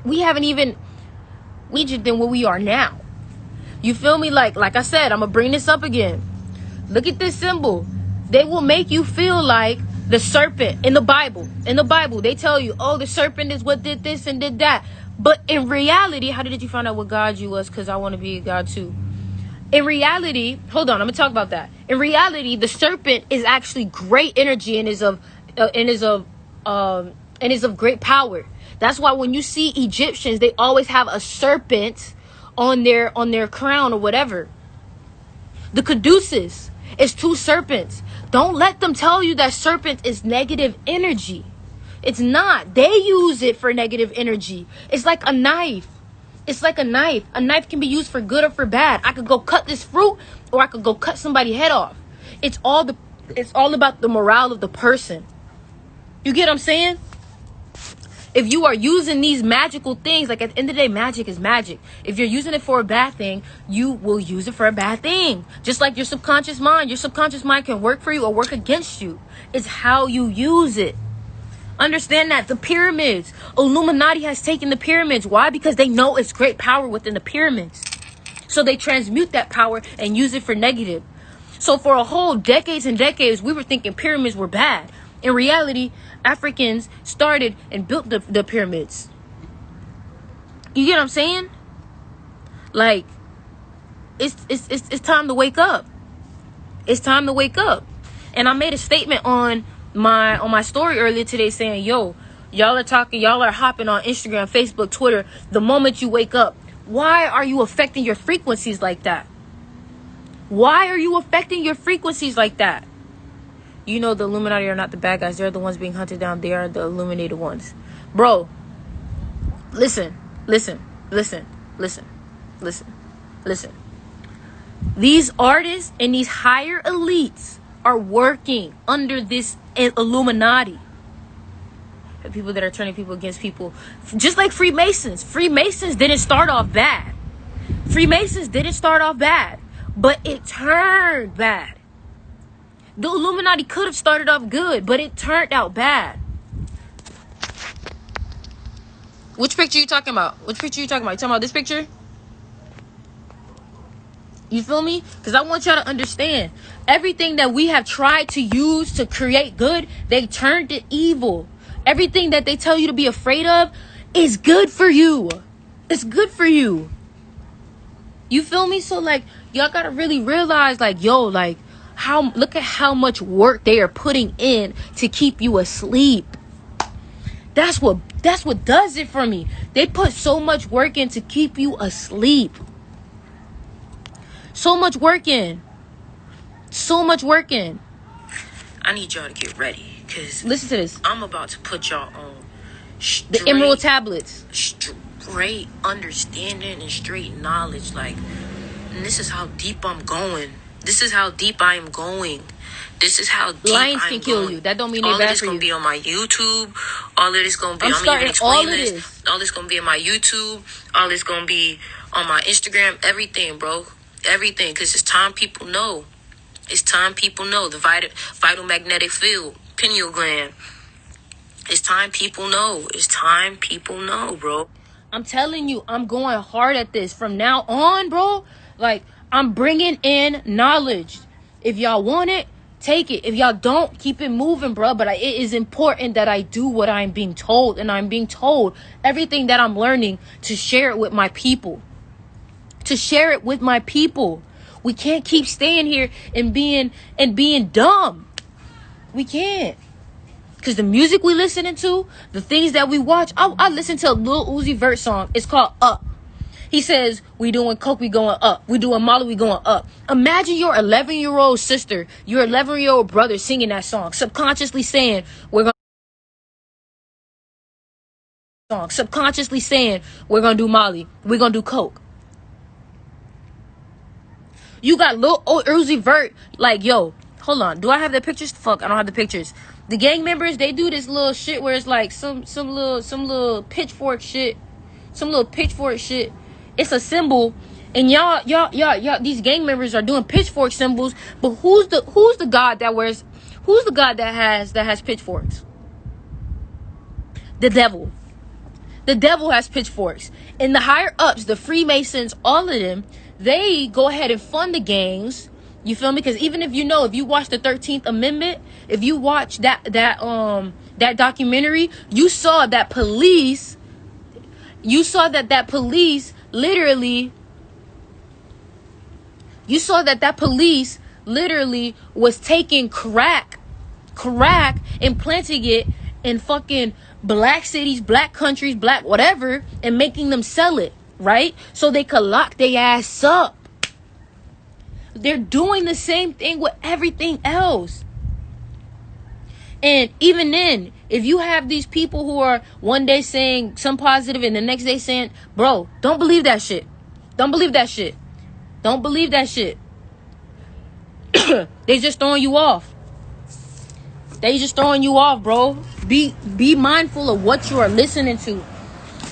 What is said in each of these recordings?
we haven't even reached than what we are now. You feel me? Like I said, I'm gonna bring this up again. Look at this symbol. They will make you feel like the serpent in the Bible. In the Bible, they tell you, oh, the serpent is what did this and did that. But in reality, how did you find out what God you was? Because I want to be a God too. In reality, hold on, I'm gonna talk about that. In reality, the serpent is actually great energy and is of great power. That's why when you see Egyptians, they always have a serpent on their crown or whatever. The caduceus is two serpents. Don't let them tell you that serpent is negative energy. It's not. They use it for negative energy. It's like a knife. It's like a knife. A knife can be used for good or for bad. I could go cut this fruit or I could go cut somebody's head off. It's all about the morale of the person. You get what I'm saying? If you are using these magical things, like at the end of the day, magic is magic. If you're using it for a bad thing, you will use it for a bad thing. Just like your subconscious mind. Your subconscious mind can work for you or work against you. It's how you use it. Understand that. The pyramids. Illuminati has taken the pyramids. Why? Because they know it's great power within the pyramids. So they transmute that power and use it for negative. So for a whole decades and decades, we were thinking pyramids were bad. In reality, Africans started and built the pyramids. You get what I'm saying? Like, it's time to wake up. It's time to wake up. And I made a statement on my story earlier today saying, yo, y'all are hopping on Instagram, Facebook, Twitter the moment you wake up. Why are you affecting your frequencies like that? Why are you affecting your frequencies like that? You know the Illuminati are not the bad guys. They're the ones being hunted down. They are the illuminated ones. Bro, listen. These artists and these higher elites are working under this Illuminati. The people that are turning people against people. Just like Freemasons. Freemasons didn't start off bad. But it turned bad. The Illuminati could have started off good, but it turned out bad. Which picture you talking about? You talking about this picture? You feel me? Because I want y'all to understand. Everything that we have tried to use to create good, they turned it evil. Everything that they tell you to be afraid of is good for you. It's good for you. You feel me? So, like, y'all got to really realize, like, yo, like, look at how much work they are putting in to keep you asleep. That's what does it for me. They put so much work in to keep you asleep. So much work in. I need y'all to get ready, because listen to this. I'm about to put y'all on the emerald tablets. Straight understanding and straight knowledge. Like, and this is how deep I'm going. This is how deep I am going. This is how deep Lions can kill you. That don't mean they're bad for you. All of this gonna be on my YouTube. All of this gonna be. I'm starting all of this. All this gonna be on my YouTube. All this gonna be on my Instagram. Everything, bro. Everything. Because it's time people know. It's time people know. The vital magnetic field. Pineal gland. It's time people know. It's time people know, bro. I'm telling you, I'm going hard at this from now on, bro. Like, I'm bringing in knowledge. If y'all want it, take it. If y'all don't, keep it moving, bro. But it is important that I do what I'm being told. And I'm being told everything that I'm learning to share it with my people. We can't keep staying here and being dumb. We can't. Because the music we listening to, the things that we watch. I listened to a Lil Uzi Vert song. It's called Up. He says, we doing coke, we going up. We doing Molly, we going up. Imagine your 11-year-old sister, your 11-year-old brother singing that song. Subconsciously saying, we're going to do Molly. We're going to do coke. You got Lil Uzi Vert, like, yo, hold on. Do I have the pictures? Fuck, I don't have the pictures. The gang members, they do this little shit where it's like some little pitchfork shit. It's a symbol, and y'all, these gang members are doing pitchfork symbols. But who's the god that has pitchforks? The devil. The devil has pitchforks. And the higher ups, the Freemasons, all of them, they go ahead and fund the gangs. You feel me? Because even if you watch the 13th Amendment, if you watch that documentary, you saw that police literally was taking crack and planting it in fucking black cities, black countries, black whatever, and making them sell it, right? So they could lock their ass up. They're doing the same thing with everything else. And even then, if you have these people who are one day saying some positive and the next day saying, bro, don't believe that shit. Don't believe that shit. Don't believe that shit. They just throwing you off. They just throwing you off, bro. Be mindful of what you are listening to.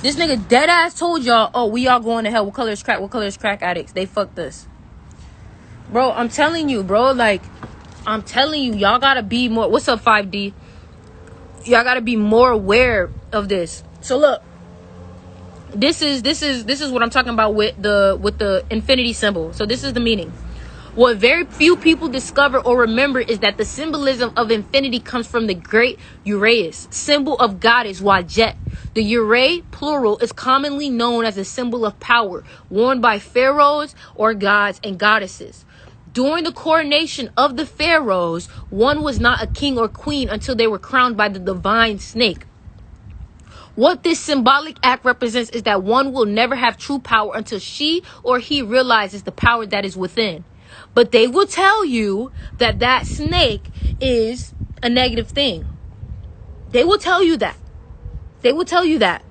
This nigga dead ass told y'all, oh, we all going to hell. What color is crack? What color is crack addicts? They fucked us. Bro, I'm telling you, bro. Like, I'm telling you, y'all gotta be more. What's up, 5D? Y'all gotta be more aware of this. So look, this is what I'm talking about with the infinity symbol. So this is the meaning. What very few people discover or remember is that the symbolism of infinity comes from the great Uraeus, symbol of goddess Wadjet. The Urae, plural, is commonly known as a symbol of power, worn by pharaohs or gods and goddesses. During the coronation of the pharaohs, one was not a king or queen until they were crowned by the divine snake. What this symbolic act represents is that one will never have true power until she or he realizes the power that is within. But they will tell you that that snake is a negative thing. They will tell you that. They will tell you that.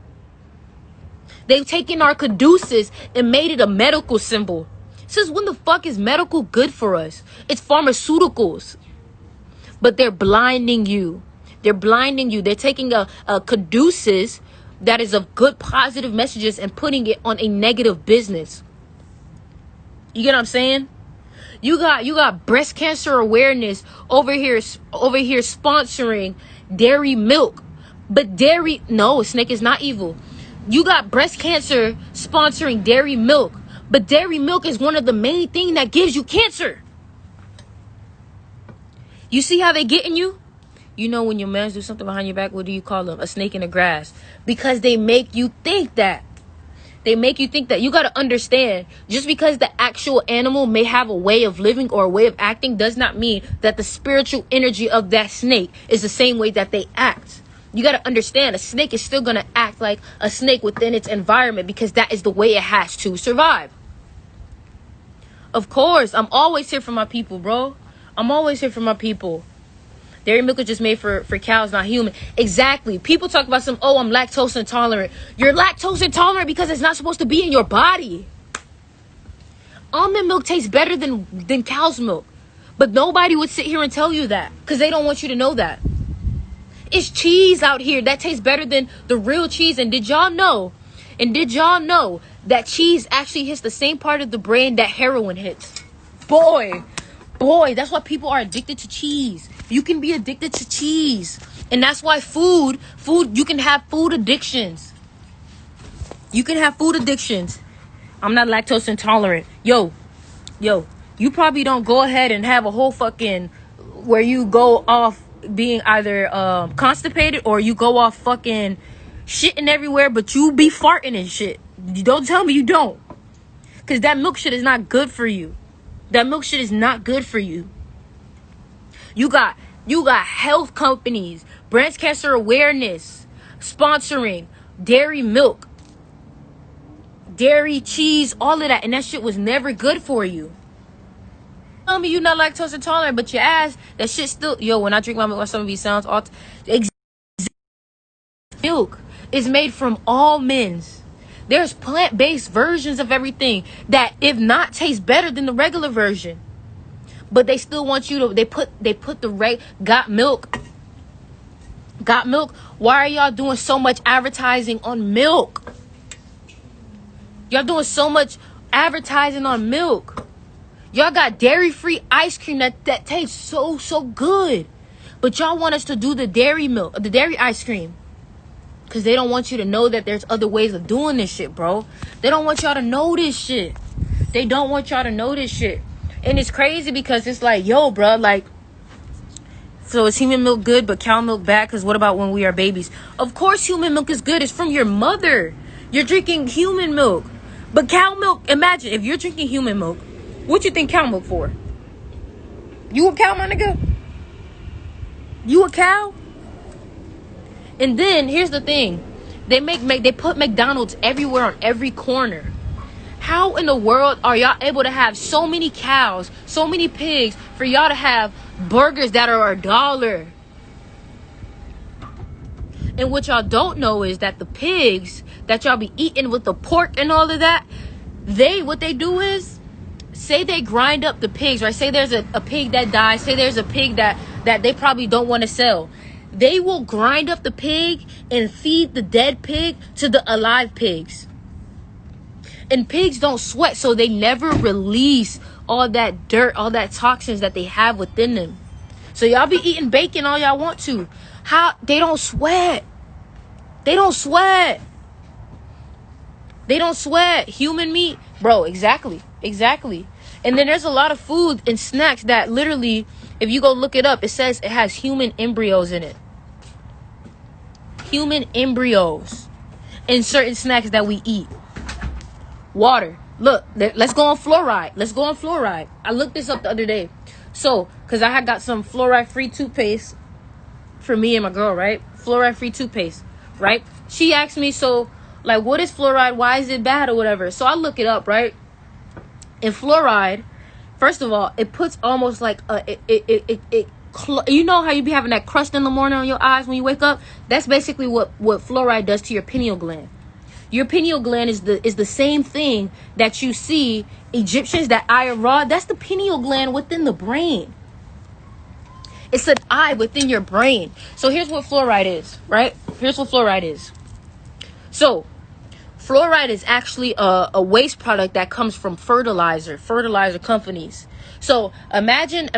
They've taken our caduceus and made it a medical symbol. Since when the fuck is medical good for us? It's pharmaceuticals. But they're blinding you. They're blinding you. They're taking a caduceus that is of good positive messages and putting it on a negative business. You get what I'm saying? You got breast cancer awareness over here sponsoring dairy milk. But snake is not evil. You got breast cancer sponsoring dairy milk. But dairy milk is one of the main things that gives you cancer. You see how they getting you? You know when your mans do something behind your back, what do you call them? A snake in the grass. Because they make you think that. They make you think that. You got to understand, just because the actual animal may have a way of living or a way of acting does not mean that the spiritual energy of that snake is the same way that they act. You got to understand, a snake is still going to act like a snake within its environment because that is the way it has to survive. Of course, I'm always here for my people, bro. I'm always here for my people. Dairy milk is just made for cows, not human. Exactly. People talk about I'm lactose intolerant. You're lactose intolerant because it's not supposed to be in your body. Almond milk tastes better than cow's milk. But nobody would sit here and tell you that because they don't want you to know that. It's cheese out here that tastes better than the real cheese. And did y'all know that cheese actually hits the same part of the brain that heroin hits? Boy, that's why people are addicted to cheese. You can be addicted to cheese. And that's why food, you can have food addictions. You can have food addictions. I'm not lactose intolerant. Yo, you probably don't go ahead and have a whole fucking, where you go off being either constipated or you go off fucking shitting everywhere, but you be farting and shit. You don't tell me you don't. Because that milk shit is not good for you. That milk shit is not good for you. You got health companies, breast cancer awareness, sponsoring dairy milk, dairy, cheese, all of that. And that shit was never good for you. Tell me you're not lactose intolerant, but your ass, that shit still, when I drink my milk, some of these sounds, milk is made from almonds. There's plant-based versions of everything that, if not, taste better than the regular version. But they still want you to, they put the got milk. Why are y'all doing so much advertising on milk? Y'all doing so much advertising on milk. Y'all got dairy-free ice cream that tastes so good. But y'all want us to do the dairy milk, the dairy ice cream. Because they don't want you to know that there's other ways of doing this shit, bro. They don't want y'all to know this shit. They don't want y'all to know this shit. And it's crazy because it's like, yo, bro, like, so is human milk good but cow milk bad? Because what about when we are babies? Of course human milk is good. It's from your mother. You're drinking human milk. But cow milk, imagine if you're drinking human milk, what you think cow milk for? You a cow, my nigga? You a cow? And then here's the thing. They put McDonald's everywhere on every corner. How in the world are y'all able to have so many cows, so many pigs, for y'all to have burgers that are $1? And what y'all don't know is that the pigs that y'all be eating with the pork and all of that, what they do is, say they grind up the pigs, right? Say there's a pig that dies. Say there's a pig that they probably don't want to sell. They will grind up the pig and feed the dead pig to the alive pigs. And pigs don't sweat, so they never release all that dirt, all that toxins that they have within them. So y'all be eating bacon all y'all want to. How? They don't sweat. They don't sweat. They don't sweat. Human meat, bro, exactly. And then there's a lot of food and snacks that literally, if you go look it up, it says it has human embryos in it. Human embryos in certain snacks that we eat. Water. Look, let's go on fluoride. I looked this up the other day. So, because I had got some fluoride-free toothpaste for me and my girl, right? Fluoride-free toothpaste, right? She asked me, so, like, what is fluoride? Why is it bad or whatever? So I look it up, right? And fluoride, first of all, it puts almost like you know how you be having that crust in the morning on your eyes when you wake up? That's basically what fluoride does to your pineal gland. Your pineal gland is the same thing that you see Egyptians, that eye of Ra. That's the pineal gland within the brain. It's an eye within your brain. So here's what fluoride is, right? Here's what fluoride is. So fluoride is actually a waste product that comes from fertilizer companies. So imagine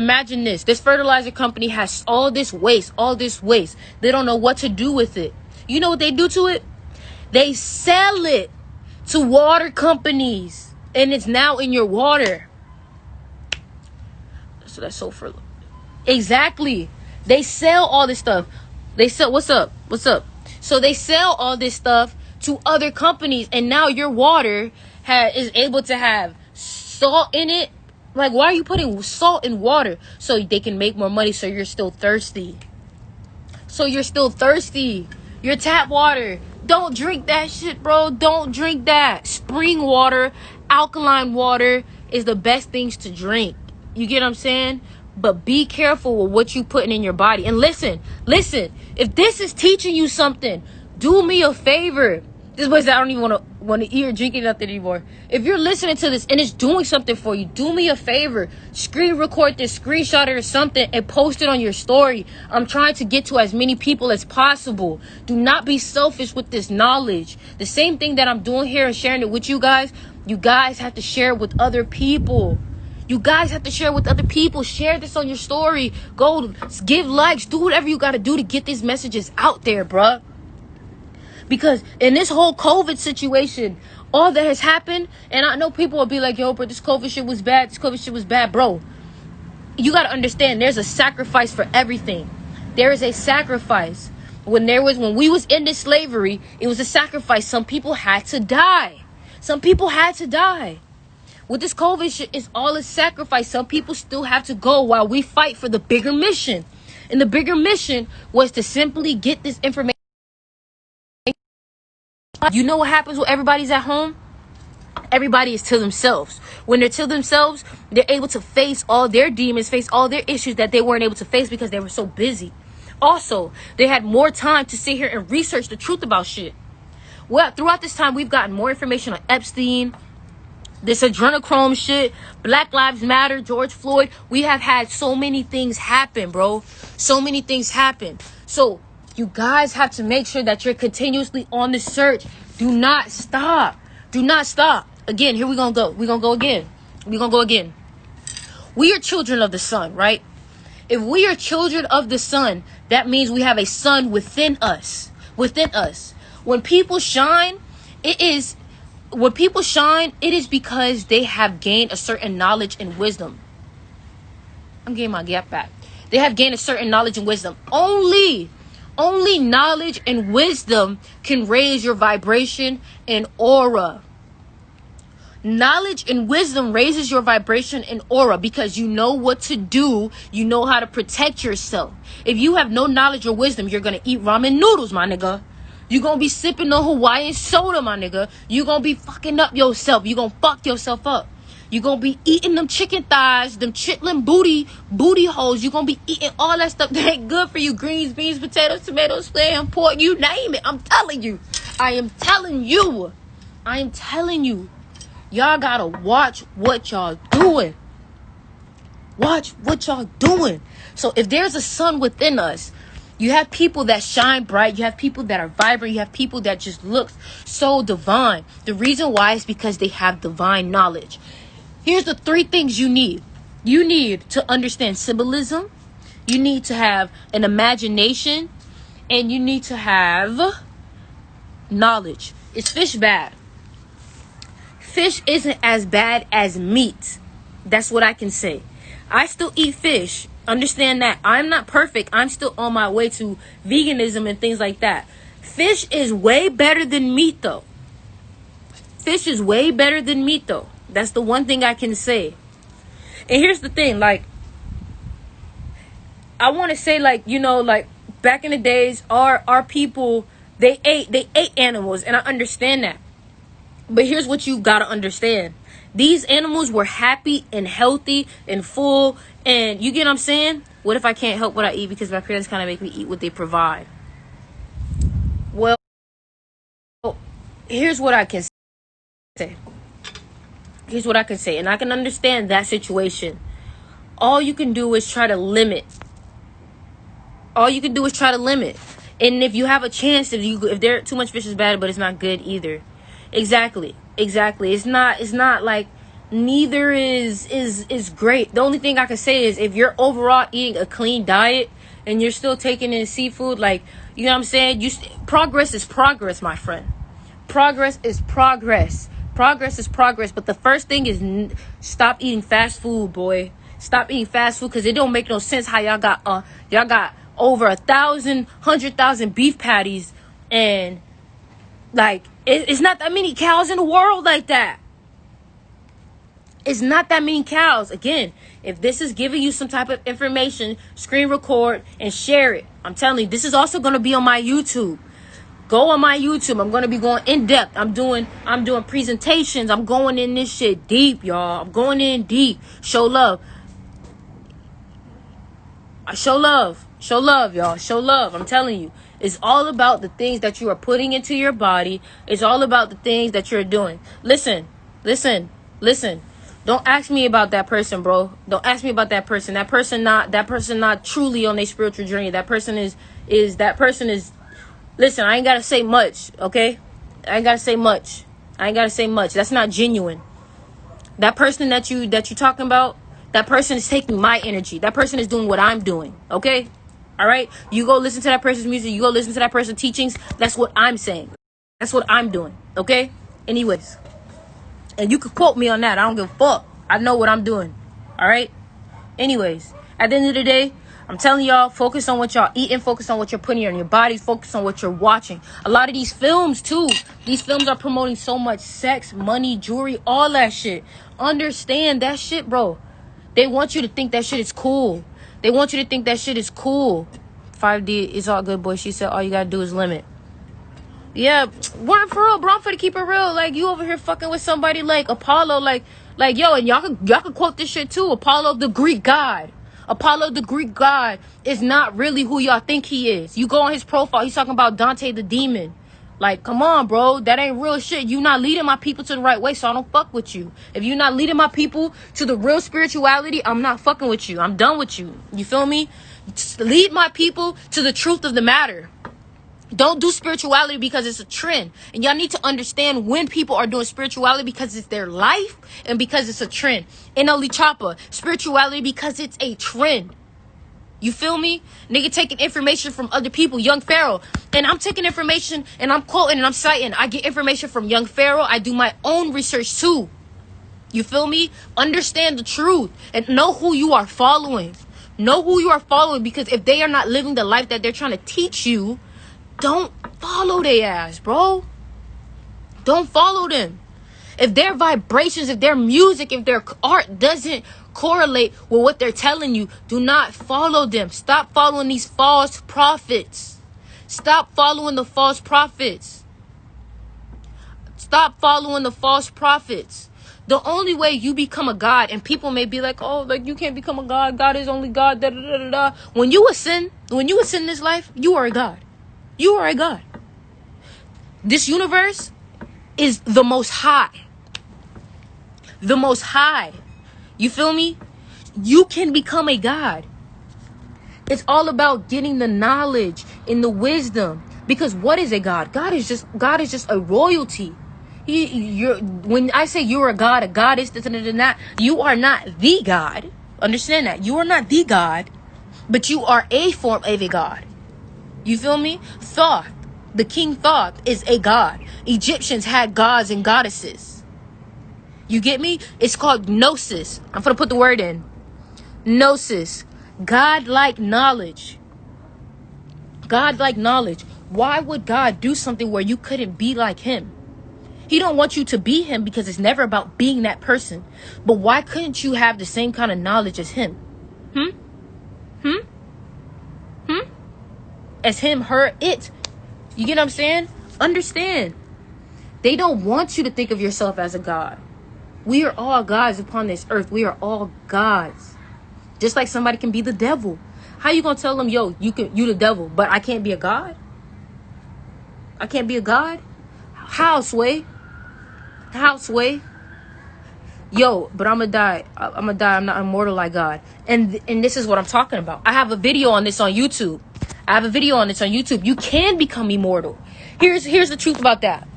this. This fertilizer company has all this waste. They don't know what to do with it. You know what they do to it? They sell it to water companies, and it's now in your water. So that's so for exactly. They sell all this stuff. They sell what's up? So they sell all this stuff to other companies, and now your water is able to have salt in it. Like, why are you putting salt in water? So they can make more money, so you're still thirsty. Your tap water. Don't drink that shit, bro. Don't drink that. Spring water, alkaline water is the best things to drink. You get what I'm saying? But be careful with what you putting in your body. And listen. If this is teaching you something, do me a favor. This was I don't even want to eat or drink nothing anymore. If you're listening to this and it's doing something for you, do me a favor. Screen record this, screenshot it or something, and post it on your story. I'm trying to get to as many people as possible. Do not be selfish with this knowledge. The same thing that I'm doing here and sharing it with you guys have to share it with other people. Share this on your story. Go give likes. Do whatever you got to do to get these messages out there, bruh. Because in this whole COVID situation, all that has happened, and I know people will be like, yo, bro, this COVID shit was bad. Bro, you got to understand, there's a sacrifice for everything. There is a sacrifice. When we was in this slavery, it was a sacrifice. Some people had to die. With this COVID shit, it's all a sacrifice. Some people still have to go while we fight for the bigger mission. And the bigger mission was to simply get this information. You know what happens when everybody's at home? Everybody is to themselves. When they're to themselves, they're able to face all their demons, face all their issues that they weren't able to face because they were so busy. Also, they had more time to sit here and research the truth about shit. Well, throughout this time, we've gotten more information on Epstein, this adrenochrome shit, Black Lives Matter, George Floyd. We have had so many things happen, bro. So many things happen. So you guys have to make sure that you're continuously on the search. Do not stop. Again, here we're going to go again. We are children of the sun, right? If we are children of the sun, that means we have a sun within us. When people shine, it is because they have gained a certain knowledge and wisdom. I'm getting my gap back. They have gained a certain knowledge and wisdom. Only knowledge and wisdom can raise your vibration and aura. Knowledge and wisdom raises your vibration and aura because you know what to do. You know how to protect yourself. If you have no knowledge or wisdom, you're going to eat ramen noodles, my nigga. You're going to be sipping on Hawaiian soda, my nigga. You're going to be fucking up yourself. You're going to fuck yourself up. You're going to be eating them chicken thighs, them chitlin booty holes. You're going to be eating all that stuff that ain't good for you. Greens, beans, potatoes, tomatoes, spam, pork, you name it. I'm telling you. I am telling you. Y'all gotta watch what y'all doing. Watch what y'all doing. So if there's a sun within us, you have people that shine bright. You have people that are vibrant. You have people that just look so divine. The reason why is because they have divine knowledge. Here's the 3 things you need. You need to understand symbolism. You need to have an imagination. And you need to have knowledge. Is fish bad? Fish isn't as bad as meat. That's what I can say. I still eat fish. Understand that. I'm not perfect. I'm still on my way to veganism and things like that. Fish is way better than meat, though. Fish is way better than meat, though. That's the one thing I can say. And here's the thing, like, I want to say, like, you know, like, back in the days, our people, they ate animals, and I understand that. But here's what you gotta understand. These animals were happy and healthy and full. And you get what I'm saying? What if I can't help what I eat because my parents kind of make me eat what they provide? Well, here's what I can say. And I can understand that situation. All you can do is try to limit. And if you have a chance, if there too much fish is bad, but it's not good either. Exactly. It's not like neither is great. The only thing I can say is if you're overall eating a clean diet and you're still taking in seafood, like, you know what I'm saying? Progress is progress, my friend. Progress is progress. But the first thing is stop eating fast food, boy. Stop eating fast food because it don't make no sense how y'all got over 100,000 beef patties and like it's not that many cows in the world like that. It's not that many cows. Again, if this is giving you some type of information, screen record and share it. I'm telling you, this is also going to be on my YouTube. Go on my YouTube. I'm going to be going in depth. I'm doing presentations. I'm going in this shit deep, y'all. I'm going in deep. Show love. Show love, y'all. Show love. I'm telling you. It's all about the things that you are putting into your body. It's all about the things that you're doing. Listen. Don't ask me about that person, bro. Don't ask me about that person. That person not truly on their spiritual journey. That person is. Listen, I ain't gotta say much, okay? I ain't gotta say much. That's not genuine. That person that you talking about, that person is taking my energy. That person is doing what I'm doing, okay? All right? You go listen to that person's music. You go listen to that person's teachings. That's what I'm saying. That's what I'm doing, okay? Anyways. And you can quote me on that. I don't give a fuck. I know what I'm doing, all right? Anyways, at the end of the day, I'm telling y'all, focus on what y'all eating, focus on what you're putting in your body, focus on what you're watching. A lot of these films, too, these films are promoting so much sex, money, jewelry, all that shit. Understand that shit, bro. They want you to think that shit is cool. 5D, it's all good, boy. She said all you gotta do is limit. Yeah, word for real, bro. I'm finna keep it real. Like, you over here fucking with somebody like Apollo, like yo, and y'all can quote this shit too. Apollo the Greek god. Apollo the Greek god is not really who y'all think he is. You go on his profile, he's talking about Dante the demon. Like, come on, bro. That ain't real shit. You not leading my people to the right way, so I don't fuck with you. If you not leading my people to the real spirituality, I'm not fucking with you. I'm done with you. You feel me? Just lead my people to the truth of the matter. Don't do spirituality because it's a trend. And y'all need to understand when people are doing spirituality because it's their life and because it's a trend. NLE Choppa, spirituality because it's a trend. You feel me? Nigga taking information from other people, Young Pharaoh. And I'm taking information and I'm quoting and I'm citing. I get information from Young Pharaoh. I do my own research too. You feel me? Understand the truth and know who you are following. Know who you are following, because if they are not living the life that they're trying to teach you, don't follow their ass, bro. Don't follow them. If their vibrations, if their music, if their art doesn't correlate with what they're telling you, do not follow them. Stop following these false prophets. Stop following the false prophets. Stop following the false prophets. The only way you become a god, and people may be like, oh, like you can't become a god. God is only God. Da, da, da, da, da. When you ascend this life, you are a god. You are a god. This universe is the most high. The most high. You feel me? You can become a god. It's all about getting the knowledge and the wisdom. Because what is a god? God is just a royalty. When I say you're a god, a goddess, this and that, you are not the god. Understand that. You are not the god, but you are a form of a god. You feel me? Thoth, the king Thoth, is a god. Egyptians had gods and goddesses. You get me? It's called gnosis. I'm gonna put the word in. Gnosis. God-like knowledge. God-like knowledge. Why would God do something where you couldn't be like him? He don't want you to be him because it's never about being that person. But why couldn't you have the same kind of knowledge as him? As him, her, it. You get what I'm saying? Understand. They don't want you to think of yourself as a god. We are all gods upon this earth. We are all gods. Just like somebody can be the devil. How you gonna tell them, yo, you the devil, but I can't be a god? I can't be a god? How, Sway? How, Sway? Yo, but I'm gonna die. I'm not immortal like God. And this is what I'm talking about. I have a video on this on YouTube. You can become immortal. Here's the truth about that.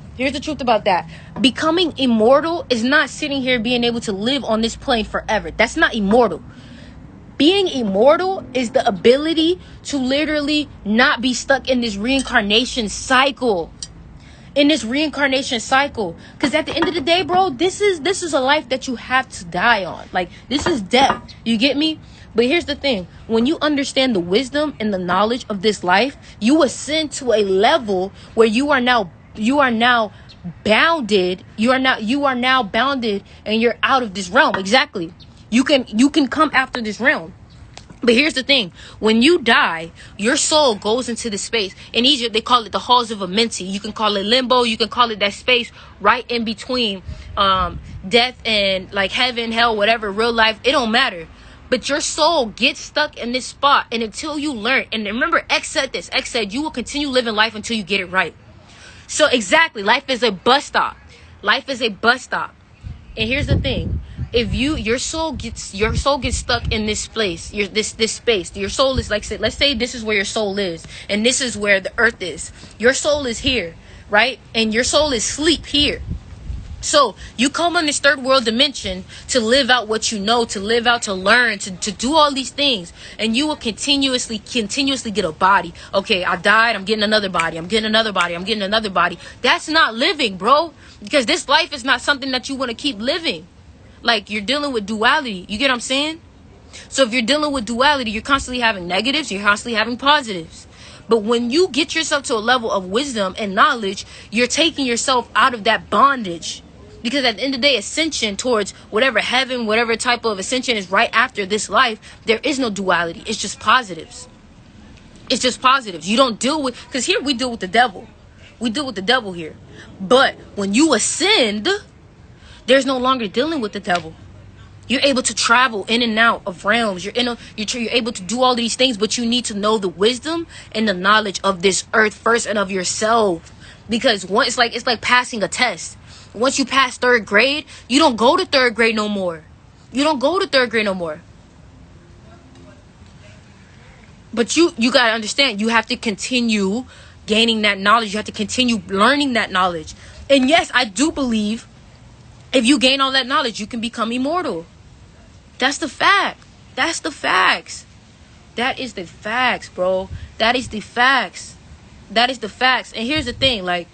Becoming immortal is not sitting here being able to live on this plane forever. That's not immortal. Being immortal is the ability to literally not be stuck in this reincarnation cycle. Because at the end of the day, bro, this is a life that you have to die on. Like, this is death. You get me? But here's the thing. When you understand the wisdom and the knowledge of this life, you ascend to a level where you are now bounded. You are now bounded and you're out of this realm. Exactly. You can come after this realm. But here's the thing. When you die, your soul goes into the space. In Egypt, they call it the halls of Amenti. You can call it limbo. You can call it that space right in between death and like heaven, hell, whatever, real life. It don't matter. But your soul gets stuck in this spot. And until you learn. And remember, X said this. X said you will continue living life until you get it right. So exactly. Life is a bus stop. And here's the thing. If your soul gets stuck in this place, this space. Your soul is like, let's say this is where your soul is, and this is where the earth is. Your soul is here, right? And your soul is asleep here. So you come on this third world dimension to live out what you know, to live out, to learn, to do all these things, and you will continuously get a body. Okay, I died. I'm getting another body. I'm getting another body. That's not living, bro. Because this life is not something that you want to keep living. Like, you're dealing with duality. You get what I'm saying? So if you're dealing with duality, you're constantly having negatives. You're constantly having positives. But when you get yourself to a level of wisdom and knowledge, you're taking yourself out of that bondage. Because at the end of the day, ascension towards whatever heaven, whatever type of ascension is right after this life, there is no duality. It's just positives. You don't deal with... Because here we deal with the devil. Here. But when you ascend... There's no longer dealing with the devil. You're able to travel in and out of realms. You're able to do all these things, but you need to know the wisdom and the knowledge of this earth first and of yourself. Because it's like passing a test. Once you pass third grade, you don't go to third grade no more. But you gotta understand, you have to continue gaining that knowledge. You have to continue learning that knowledge. And yes, I do believe if you gain all that knowledge, you can become immortal. That's the fact. That's the facts. That is the facts, bro. That is the facts. That is the facts. And here's the thing, like,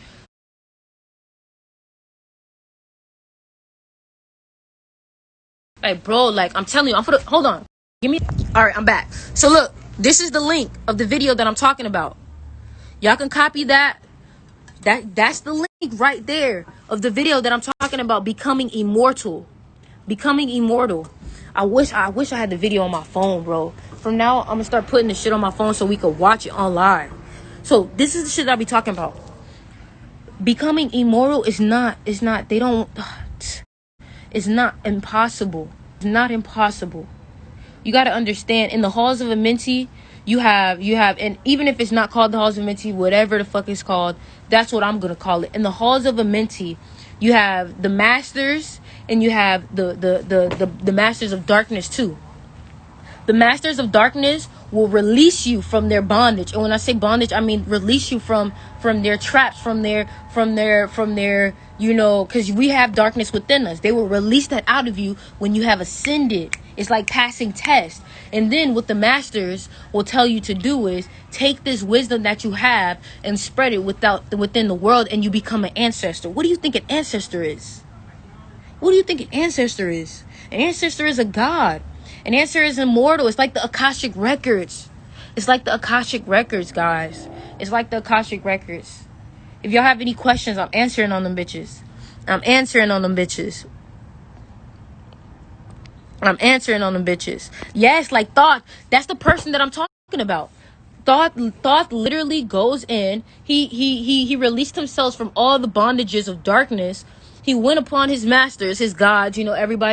bro, like, I'm telling you, hold on. All right, I'm back. So look, this is the link of the video that I'm talking about. Y'all can copy that. That's the link right there of the video that I'm talking about, becoming immortal. Becoming immortal. I wish I had the video on my phone, bro. From now, I'm gonna start putting the shit on my phone so we could watch it online. So this is the shit that I be talking about. Becoming immortal is not, it's not impossible. It's not impossible. You got to understand, in the halls of Amenti, you have, and even if it's not called the halls of Amenti, whatever the fuck it's called, that's what I'm gonna call it. In the halls of Amenti, you have the masters, and you have the masters of darkness too. The masters of darkness will release you from their bondage, and when I say bondage, I mean release you from their traps, from their you know, because we have darkness within us. They will release that out of you when you have ascended. It's like passing tests. And then what the masters will tell you to do is take this wisdom that you have and spread it within the world, and you become an ancestor. What do you think an ancestor is? What do you think an ancestor is? An ancestor is a god. An ancestor is immortal. It's like the Akashic records. It's like the Akashic records, guys. It's like the Akashic records. If y'all have any questions, I'm answering on them bitches. I'm answering on them bitches. I'm answering on them bitches. Yes, like Thoth. That's the person that I'm talking about. Thoth literally goes in. He released himself from all the bondages of darkness. He went upon his masters, his gods, you know, everybody.